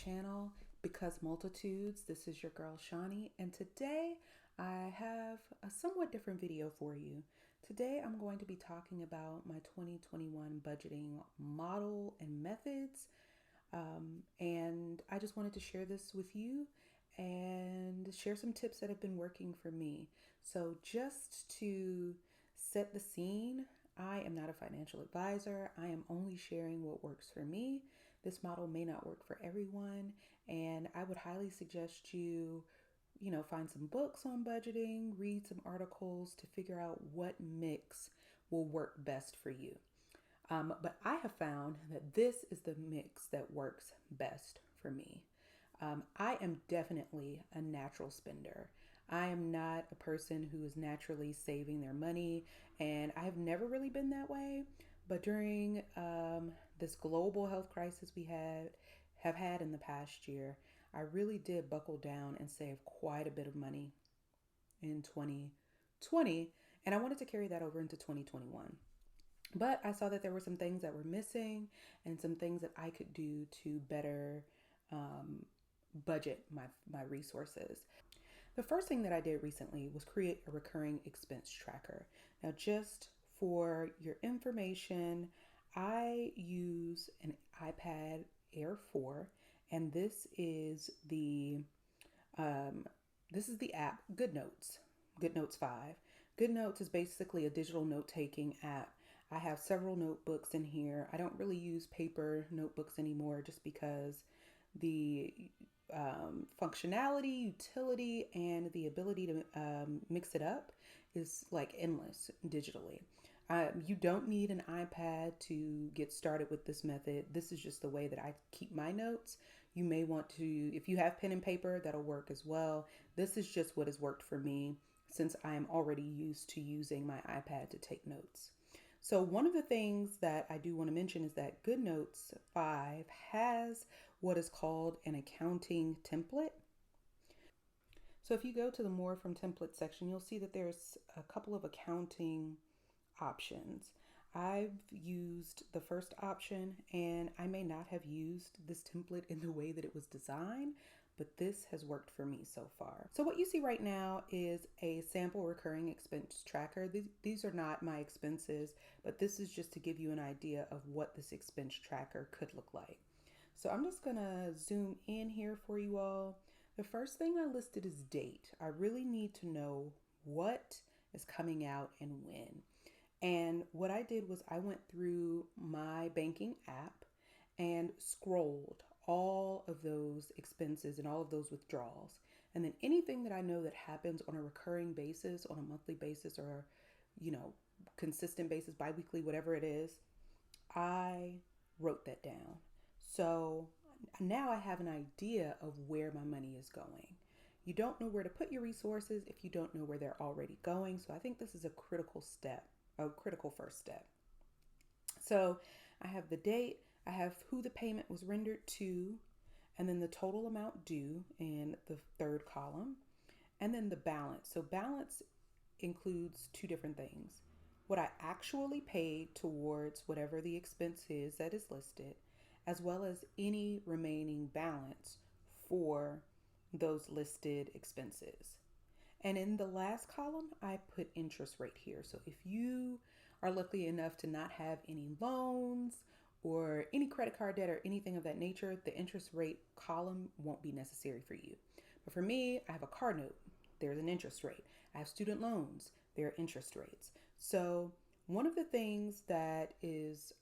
channel, Because Multitudes. This is your girl Shawnee, and today I have a somewhat different video for you. Today I'm going to be talking about my 2021 budgeting model and methods, and I just wanted to share this with you and share some tips that have been working for me. So just to set the scene, I am not a financial advisor. I am only sharing what works for me. This model may not work for everyone, and I would highly suggest you find some books on budgeting, read some articles to figure out what mix will work best for you. But I have found that this is the mix that works best for me. I am definitely a natural spender. I am not a person who is naturally saving their money, and I have never really been that way. But during this global health crisis we have had in the past year, I really did buckle down and save quite a bit of money in 2020, and I wanted to carry that over into 2021. But I saw that there were some things that were missing and some things that I could do to better budget my resources. The first thing that I did recently was create a recurring expense tracker. Now, just for your information, I use an iPad Air 4, and this is the app GoodNotes 5. GoodNotes is basically a digital note-taking app. I have several notebooks in here. I don't really use paper notebooks anymore just because the functionality, utility, and the ability to mix it up is like endless digitally. You don't need an iPad to get started with this method. This is just the way that I keep my notes. You may want to, if you have pen and paper, that'll work as well. This is just what has worked for me since I am already used to using my iPad to take notes. So one of the things that I do want to mention is that GoodNotes 5 has what is called an accounting template. So if you go to the More from Template section, you'll see that there's a couple of accounting options. I've used the first option, and I may not have used this template in the way that it was designed, but this has worked for me so far. So what you see right now is a sample recurring expense tracker. These are not my expenses, but this is just to give you an idea of what this expense tracker could look like. So I'm just gonna zoom in here for you all. The first thing I listed is date. I really need to know what is coming out and when. And what I did was I went through my banking app and scrolled all of those expenses and all of those withdrawals. And then anything that I know that happens on a recurring basis, on a monthly basis, or, consistent basis, biweekly, whatever it is, I wrote that down. So now I have an idea of where my money is going. You don't know where to put your resources if you don't know where they're already going. So I think this is a critical first step. So I have the date, I have who the payment was rendered to, and then the total amount due in the third column, and then the balance. So balance includes two different things: what I actually paid towards whatever the expense is that is listed, as well as any remaining balance for those listed expenses. And in the last column, I put interest rate here. So if you are lucky enough to not have any loans or any credit card debt or anything of that nature, the interest rate column won't be necessary for you. But for me, I have a car note. There's an interest rate. I have student loans. There are interest rates. So one of the things that is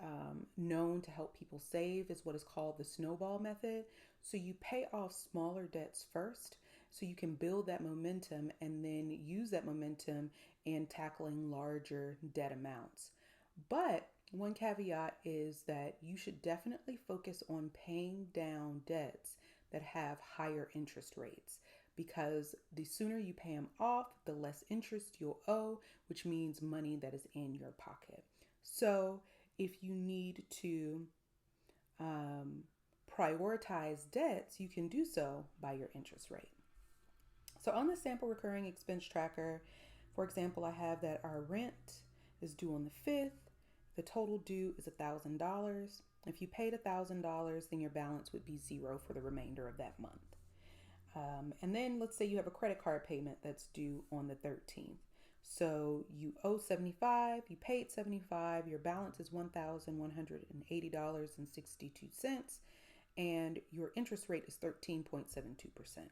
known to help people save is what is called the snowball method. So you pay off smaller debts first so you can build that momentum and then use that momentum in tackling larger debt amounts. But one caveat is that you should definitely focus on paying down debts that have higher interest rates, because the sooner you pay them off, the less interest you'll owe, which means money that is in your pocket. So if you need to prioritize debts, you can do so by your interest rate. So on the sample recurring expense tracker, for example, I have that our rent is due on the 5th. The total due is $1,000. If you paid $1,000, then your balance would be zero for the remainder of that month. And then let's say you have a credit card payment that's due on the 13th. So you owe 75, you paid 75, your balance is $1,180.62, and your interest rate is 13.72%.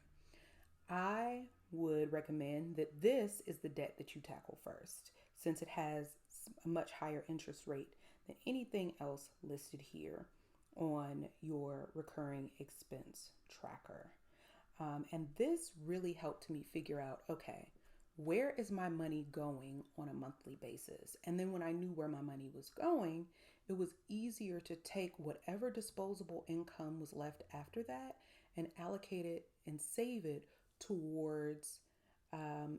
I would recommend that this is the debt that you tackle first, since it has a much higher interest rate than anything else listed here on your recurring expense tracker. And this really helped me figure out, okay, where is my money going on a monthly basis? And then when I knew where my money was going, it was easier to take whatever disposable income was left after that and allocate it and save it towards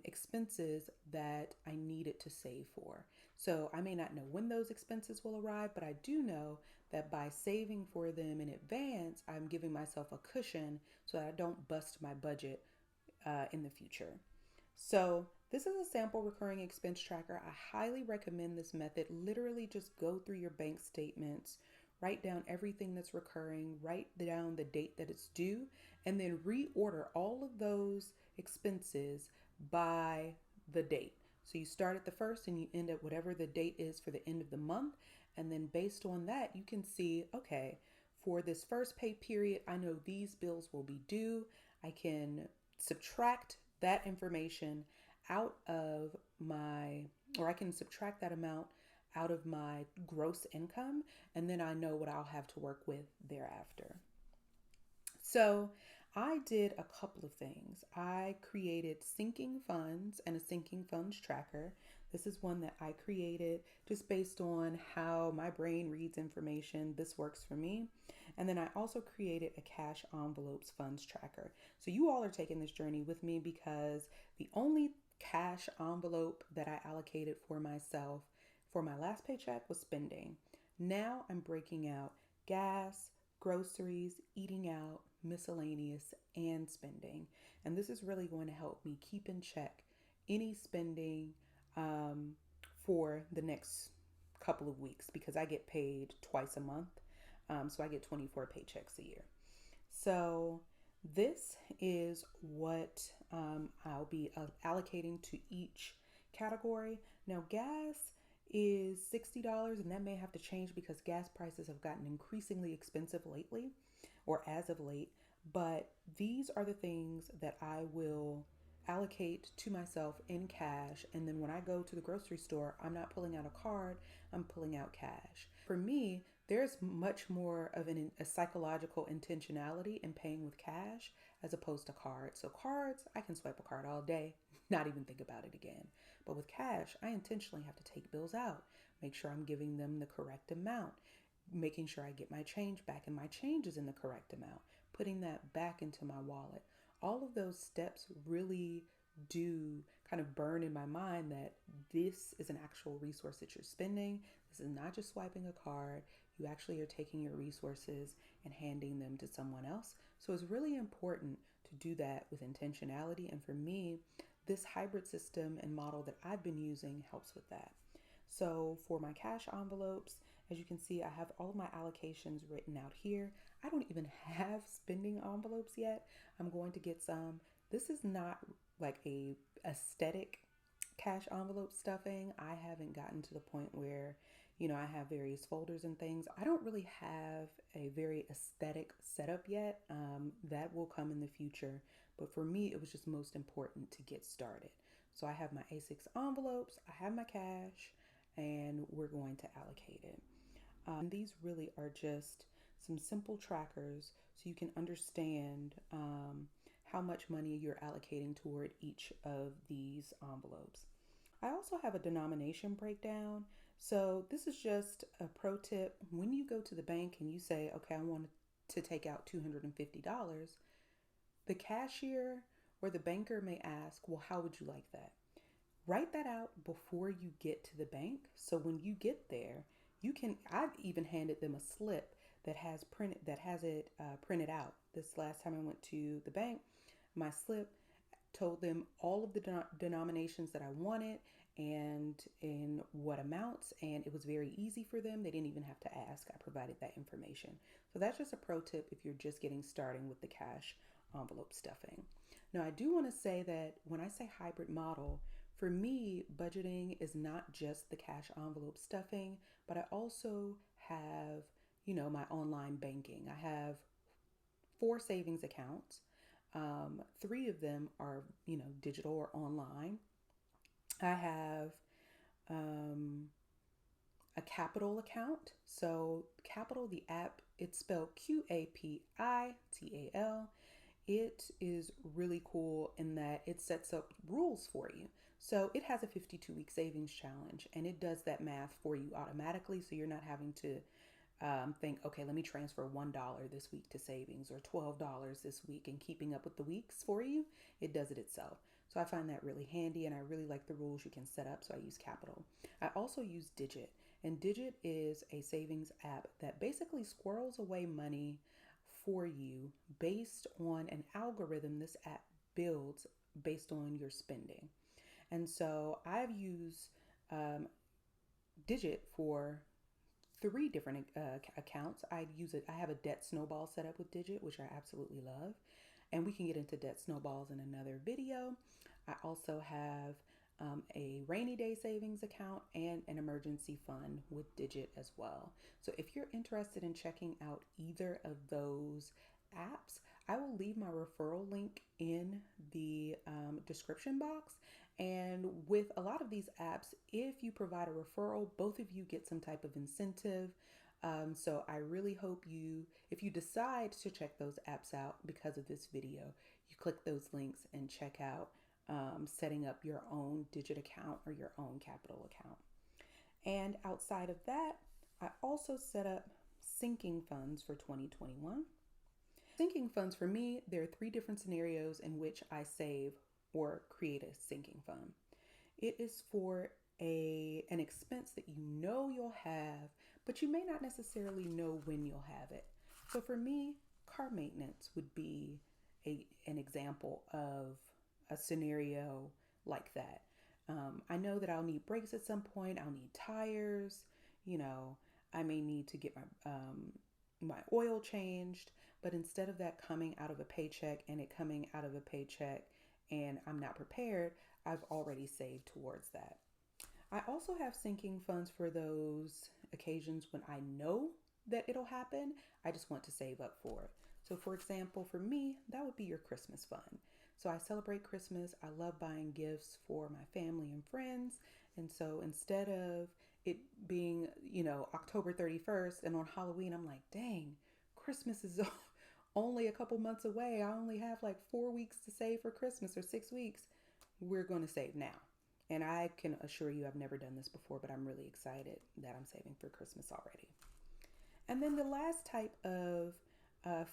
expenses that I needed to save for. So I may not know when those expenses will arrive, but I do know that by saving for them in advance, I'm giving myself a cushion so that I don't bust my budget in the future. So this is a sample recurring expense tracker. I highly recommend this method. Literally just go through your bank statements, write down everything that's recurring, write down the date that it's due, and then reorder all of those expenses by the date. So you start at the first and you end at whatever the date is for the end of the month. And then based on that, you can see, okay, for this first pay period, I know these bills will be due. I can subtract that information out of I can subtract that amount out of my gross income, and then I know what I'll have to work with thereafter. So I did a couple of things. I created sinking funds and a sinking funds tracker. This is one that I created just based on how my brain reads information. This works for me. And then I also created a cash envelopes funds tracker. So you all are taking this journey with me because the only cash envelope that I allocated for myself for my last paycheck was spending. Now I'm breaking out gas, groceries, eating out, miscellaneous, and spending. And this is really going to help me keep in check any spending for the next couple of weeks because I get paid twice a month. So I get 24 paychecks a year. So this is what I'll be allocating to each category. Now, gas is $60, and that may have to change because gas prices have gotten increasingly expensive lately or as of late. But these are the things that I will allocate to myself in cash. And then when I go to the grocery store, I'm not pulling out a card, I'm pulling out cash. For me, there's much more of a psychological intentionality in paying with cash as opposed to cards. So cards, I can swipe a card all day, not even think about it again. But with cash, I intentionally have to take bills out, make sure I'm giving them the correct amount, making sure I get my change back and my change is in the correct amount, putting that back into my wallet. All of those steps really do kind of burn in my mind that this is an actual resource that you're spending. This is not just swiping a card. You actually are taking your resources and handing them to someone else. So it's really important to do that with intentionality. And for me, this hybrid system and model that I've been using helps with that. So for my cash envelopes, as you can see, I have all of my allocations written out here. I don't even have spending envelopes yet. I'm going to get some. This is not like a aesthetic cash envelope stuffing. I haven't gotten to the point where, I have various folders and things. I don't really have a very aesthetic setup yet. That will come in the future. But for me, it was just most important to get started. So I have my A6 envelopes, I have my cash, and we're going to allocate it. These really are just some simple trackers so you can understand how much money you're allocating toward each of these envelopes. I also have a denomination breakdown. So this is just a pro tip. When you go to the bank and you say, okay, I want to take out $250, the cashier or the banker may ask, well, how would you like that? Write that out before you get to the bank. So when you get there, I've even handed them a slip that has it printed out. This last time I went to the bank, my slip told them all of the denominations that I wanted and in what amounts, and it was very easy for them. They didn't even have to ask. I provided that information. So that's just a pro tip if you're just getting started with the cash envelope stuffing. Now, I do want to say that when I say hybrid model, for me, budgeting is not just the cash envelope stuffing, but I also have, my online banking. I have 4 savings accounts. Three of them are, digital or online. I have a Qapital account. So Qapital, the app, it's spelled Qapital. It is really cool in that it sets up rules for you. So it has a 52-week savings challenge, and it does that math for you automatically. So you're not having to think, okay, let me transfer $1 this week to savings or $12 this week, and keeping up with the weeks for you. It does it itself. So I find that really handy, and I really like the rules you can set up. So I use Qapital. I also use Digit, and Digit is a savings app that basically squirrels away money for you based on an algorithm this app builds based on your spending. And so I've used Digit for 3 different accounts. I have a debt snowball set up with Digit, which I absolutely love. And we can get into debt snowballs in another video. I also have a rainy day savings account and an emergency fund with Digit as well. So if you're interested in checking out either of those apps, I will leave my referral link in the description box. And with a lot of these apps, if you provide a referral, both of you get some type of incentive. So I really hope if you decide to check those apps out because of this video, you click those links and check out setting up your own Digit account or your own Qapital account. And outside of that, I also set up sinking funds for 2021. Sinking funds for me, there are 3 different scenarios in which I save or create a sinking fund. It is for an expense that you know you'll have, but you may not necessarily know when you'll have it. So for me, car maintenance would be an example of a scenario like that. I know that I'll need brakes at some point. I'll need tires. I may need to get my oil changed. But instead of that coming out of a paycheck and it coming out of a paycheck and I'm not prepared, I've already saved towards that. I also have sinking funds for those occasions when I know that it'll happen. I just want to save up for it. So for example, for me, that would be your Christmas fund. So I celebrate Christmas. I love buying gifts for my family and friends. And so instead of it being, October 31st and on Halloween, I'm like, dang, Christmas is only a couple months away. I only have like 4 weeks to save for Christmas or 6 weeks. We're going to save now. And I can assure you I've never done this before, but I'm really excited that I'm saving for Christmas already. And then the last type of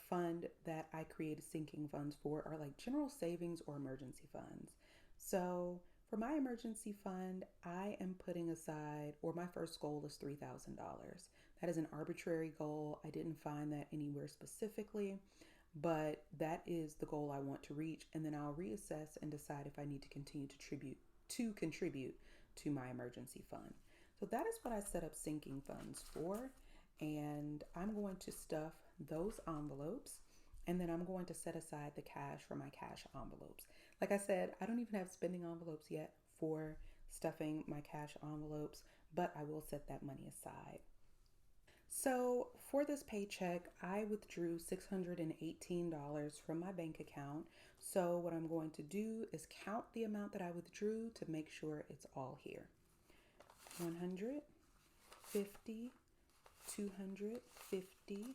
fund that I created sinking funds for are like general savings or emergency funds. So for my emergency fund, I am putting aside, or my first goal is $3,000. That is an arbitrary goal. I didn't find that anywhere specifically, but that is the goal I want to reach. And then I'll reassess and decide if I need to continue to contribute to my emergency fund. So that is what I set up sinking funds for. And I'm going to stuff those envelopes, and then I'm going to set aside the cash for my cash envelopes. Like I said, I don't even have spending envelopes yet for stuffing my cash envelopes, but I will set that money aside. So for this paycheck, I withdrew $618 from my bank account. So what I'm going to do is count the amount that I withdrew to make sure it's all here. 100, 50, 250,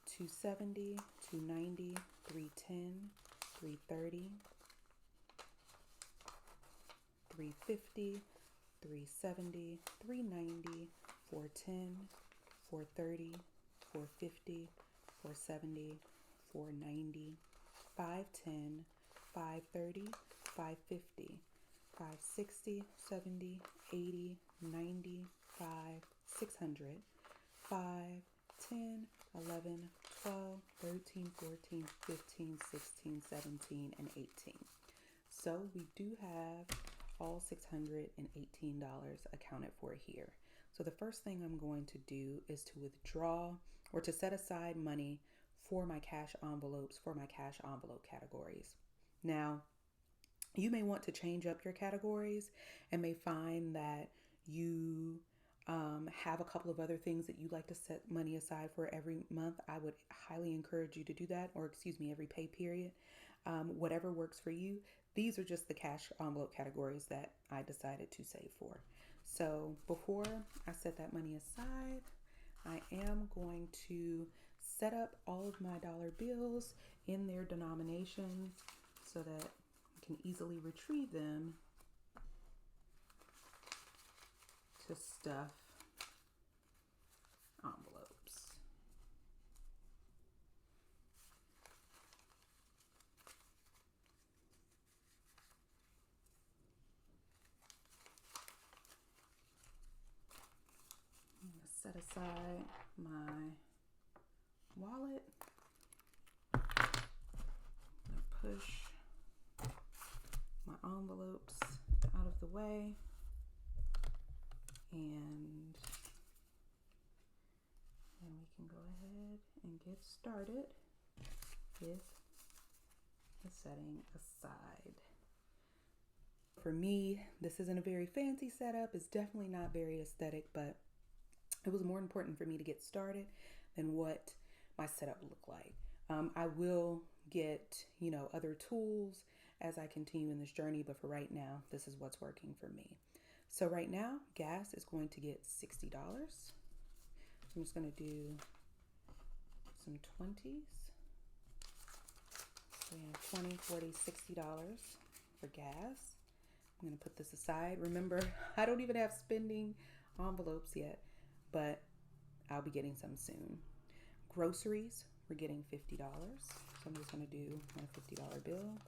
270, 290, 310, 330, 350, 370, 390, 410, 430, 450, 470, 490, 510, 530, 550, 560, 70, 80, 90, 5, 600, 5, 10, 11, 12, 13, 14, 15, 16, 17, and 18. So we do have all $618 accounted for here. So the first thing I'm going to do is to withdraw or to set aside money for my cash envelopes, for my cash envelope categories. Now, you may want to change up your categories and may find that you have a couple of other things that you like to set money aside for every month. I would highly encourage you to do that, or excuse me, every pay period. Whatever works for you. These are just the cash envelope categories that I decided to save for. So before I set that money aside, I am going to set up all of my dollar bills in their denominations so that I can easily retrieve them to stuff envelopes. I'm going to set aside my wallet. I'm going to push my envelopes out of the way, and then we can go ahead and get started with the setting aside. For me, this isn't a very fancy setup. It's definitely not very aesthetic, but it was more important for me to get started than what my setup looked like. I will get, other tools as I continue in this journey, but for right now, this is what's working for me. So right now, gas is going to get $60. I'm just going to do some 20s. So we have $20, $40, $60 for gas. I'm going to put this aside. Remember, I don't even have spending envelopes yet, but I'll be getting some soon. Groceries, we're getting $50. So I'm just going to do a $50 bill.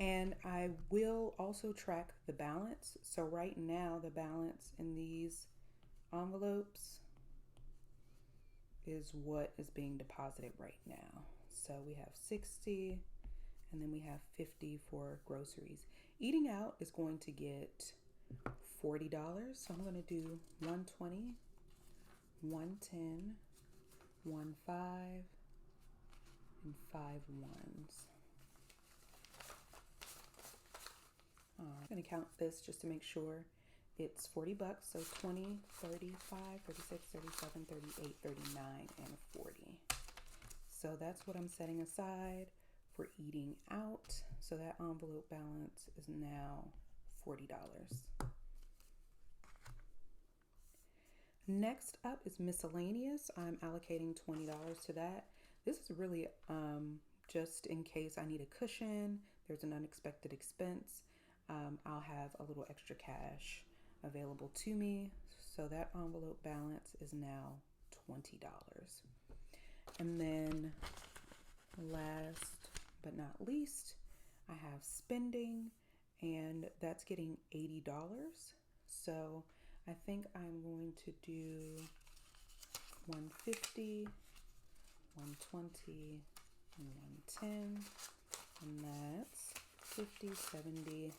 And I will also track the balance. So right now, the balance in these envelopes is what is being deposited right now. So we have 60, and then we have 50 for groceries. Eating out is going to get $40. So I'm going to do 120, 110, 15, and 5 ones. I'm going to count this just to make sure it's $40. So 20, 35, 36, 37, 38, 39, and 40. So that's what I'm setting aside for eating out. So that envelope balance is now $40. Next up is miscellaneous. I'm allocating $20 to that. This is really just in case I need a cushion, there's an unexpected expense. I'll have a little extra cash available to me. So that envelope balance is now $20. And then last but not least, I have spending, and that's getting $80. So I think I'm going to do 150, 120, and 110, and that's 50, 70,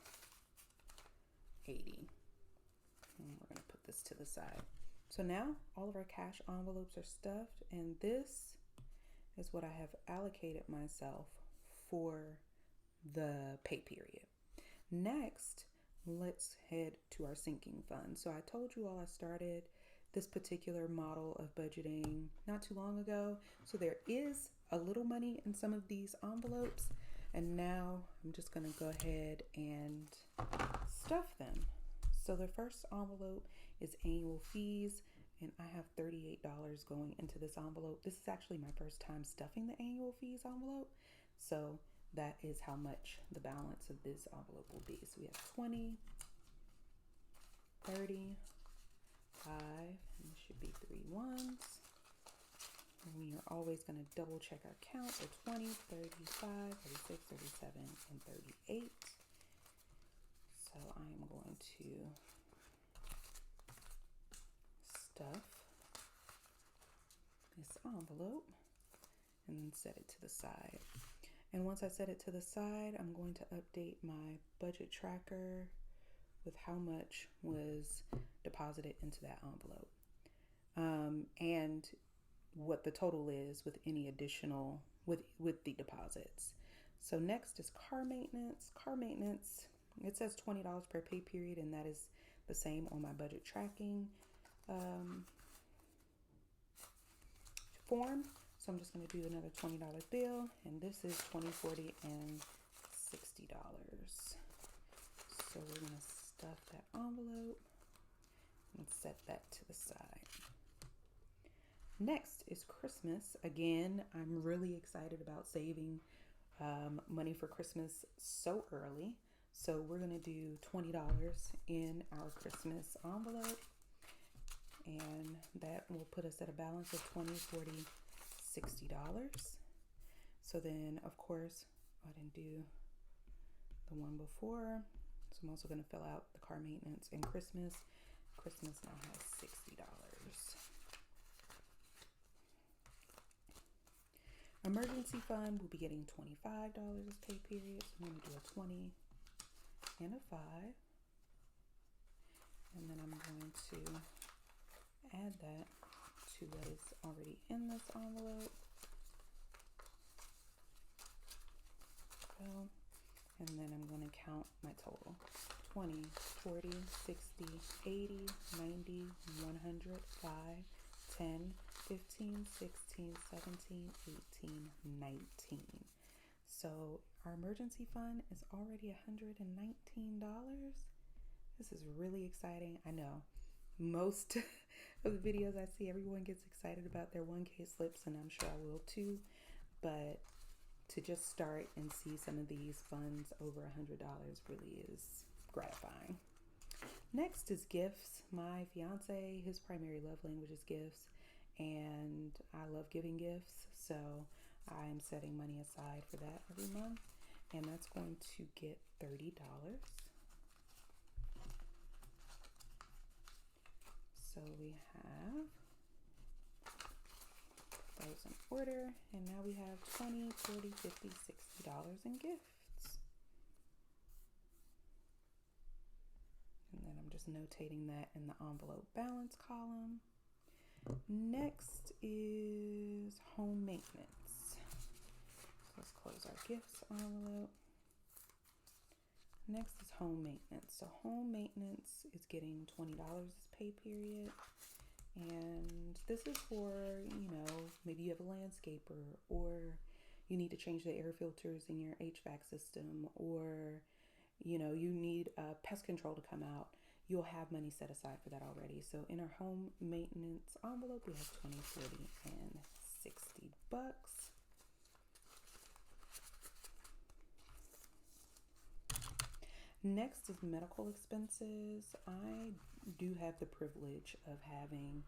80. And we're going to put this to the side. So now all of our cash envelopes are stuffed, and this is what I have allocated myself for the pay period. Next, let's head to our sinking fund. So I told you all I started this particular model of budgeting not too long ago. So there is a little money in some of these envelopes, and now I'm just going to go ahead and stuff them. So the first envelope is annual fees, and I have $38 going into this envelope. This is actually my first time stuffing the annual fees envelope. So that is how much the balance of this envelope will be. So we have 20, 30, 5, and this should be 3 ones. And we are always going to double check our count. So 20, 35, 36, 37, and 38. So I'm going to stuff this envelope and then set it to the side. And once I set it to the side, I'm going to update my budget tracker with how much was deposited into that envelope, and what the total is with any additional with the deposits. So next is car maintenance. Car maintenance, it says $20 per pay period, and that is the same on my budget tracking form. So I'm just going to do another $20 bill, and this is $20, $40, and $60. So we're going to stuff that envelope and set that to the side. Next is Christmas. Again, I'm really excited about saving money for Christmas so early. So we're going to do $20 in our Christmas envelope, and that will put us at a balance of $20, $40, $60. So then, of course, I didn't do the one before, so I'm also going to fill out the car maintenance and Christmas. Christmas now has $60. Emergency fund will be getting $25 this pay period. So I'm going to do a 20 and a 5. And then I'm going to add that to what is already in this envelope. So, and then I'm going to count my total. 20, 40, 60, 80, 90, 100, 5, 10, 15, 16, 17, 18, 19. So our emergency fund is already $119. This is really exciting. I know most of the videos I see, everyone gets excited about their 1K slips, and I'm sure I will too. But to just start and see some of these funds over $100 really is gratifying. Next is gifts. My fiance, his primary love language is gifts, and I love giving gifts, so I am setting money aside for that every month, and that's going to get $30. So we have those in order, and now we have $20, $40, $50, $60 in gifts. And then I'm just notating that in the envelope balance column. Next is home maintenance. So let's close our gifts envelope. Next is home maintenance. So home maintenance is getting $20 this pay period. And this is for, maybe you have a landscaper, or you need to change the air filters in your HVAC system, or, you need pest control to come out. You'll have money set aside for that already. So in our home maintenance envelope, we have 20, 40, and $60. Next is medical expenses. I do have the privilege of having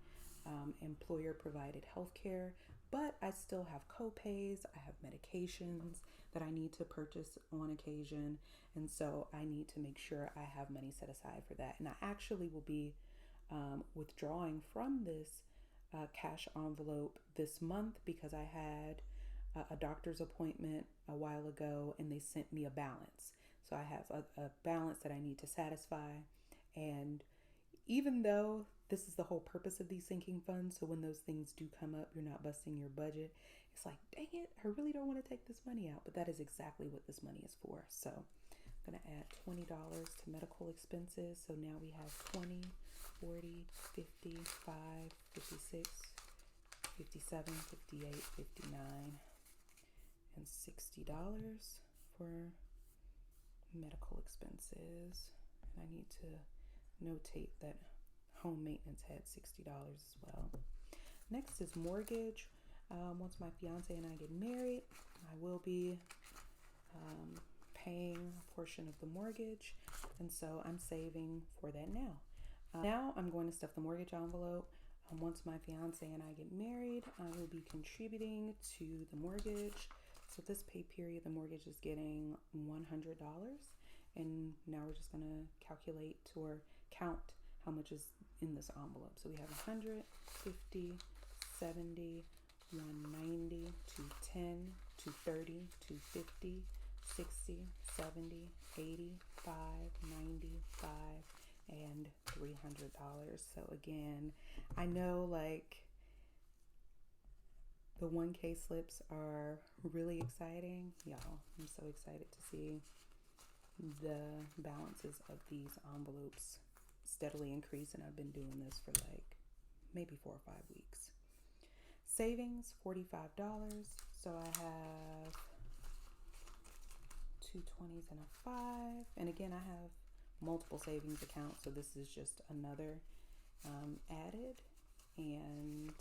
employer provided health care, but I still have co-pays. I have medications that I need to purchase on occasion, and so I need to make sure I have money set aside for that. And I actually will be withdrawing from this cash envelope this month, because I had a doctor's appointment a while ago, and they sent me a balance. So I have a balance that I need to satisfy. And even though this is the whole purpose of these sinking funds, so when those things do come up, you're not busting your budget. It's like, dang it, I really don't want to take this money out. But that is exactly what this money is for. So I'm going to add $20 to medical expenses. So now we have 20, 40, 55, 56, 57, 58, 59, and $60 for medical expenses. And I need to notate that home maintenance had $60 as well. Next is mortgage. Once my fiance and I get married, I will be paying a portion of the mortgage, and so I'm saving for that now. Now I'm going to stuff the mortgage envelope. Once my fiance and I get married, I will be contributing to the mortgage. So this pay period, the mortgage is getting $100. And now we're just going to calculate or count how much is in this envelope. So we have 100, 50, 70, 190, 210, to 30 to 50, 60, 70, 85, 95, and $300. So again, I know like the 1K slips are really exciting. Y'all, I'm so excited to see the balances of these envelopes steadily increase, and I've been doing this for like maybe 4 or 5 weeks. Savings, $45. So I have 2 20s and a 5. And again, I have multiple savings accounts, so this is just another added, and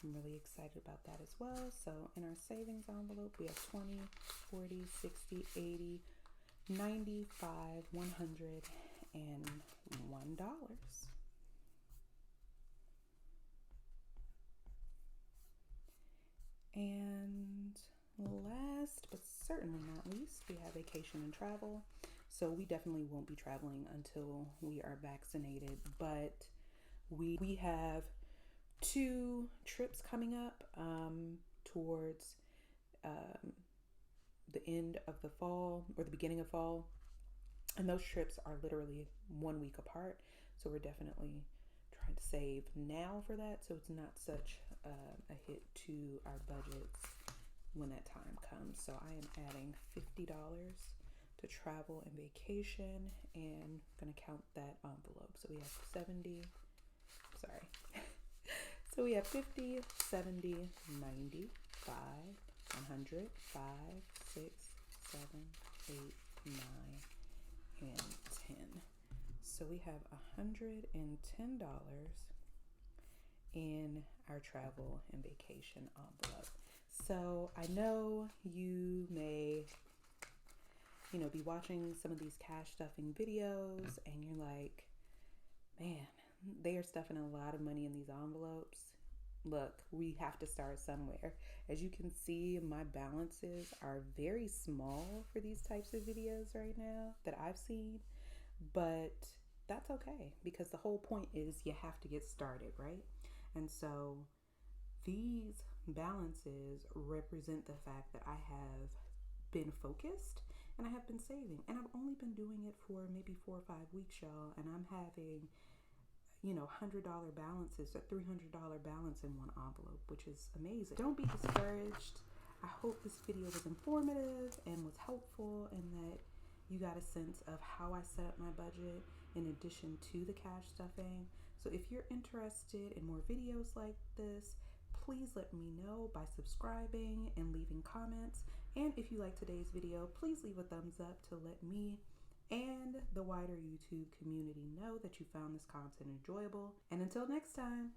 I'm really excited about that as well. So in our savings envelope, we have 20, 40, 60, 80, 95, 100, and $1. And last but certainly not least, we have vacation and travel. So we definitely won't be traveling until we are vaccinated, but we have 2 trips coming up towards the end of the fall or the beginning of fall. And those trips are literally 1 week apart. So we're definitely trying to save now for that, so it's not such a hit to our budgets when that time comes. So I am adding $50 to travel and vacation, and I'm going to count that envelope. So we have 70, sorry. So we have 50, 70, 90, 5, 100, 5, 6, 7, 8, 9, and 10. So we have $110 in our travel and vacation envelope. So I know you may, be watching some of these cash stuffing videos and you're like, man, they are stuffing a lot of money in these envelopes. Look, we have to start somewhere. As you can see, my balances are very small for these types of videos right now that I've seen, but that's okay, because the whole point is you have to get started, right? And so these balances represent the fact that I have been focused and I have been saving, and I've only been doing it for maybe 4 or 5 weeks, y'all, and I'm having $100 balances, a $300 balance in one envelope, which is amazing. Don't be discouraged. I hope this video was informative and was helpful, and that you got a sense of how I set up my budget in addition to the cash stuffing. So if you're interested in more videos like this, please let me know by subscribing and leaving comments. And if you like today's video, please leave a thumbs up to let me and the wider YouTube community know that you found this content enjoyable. And until next time.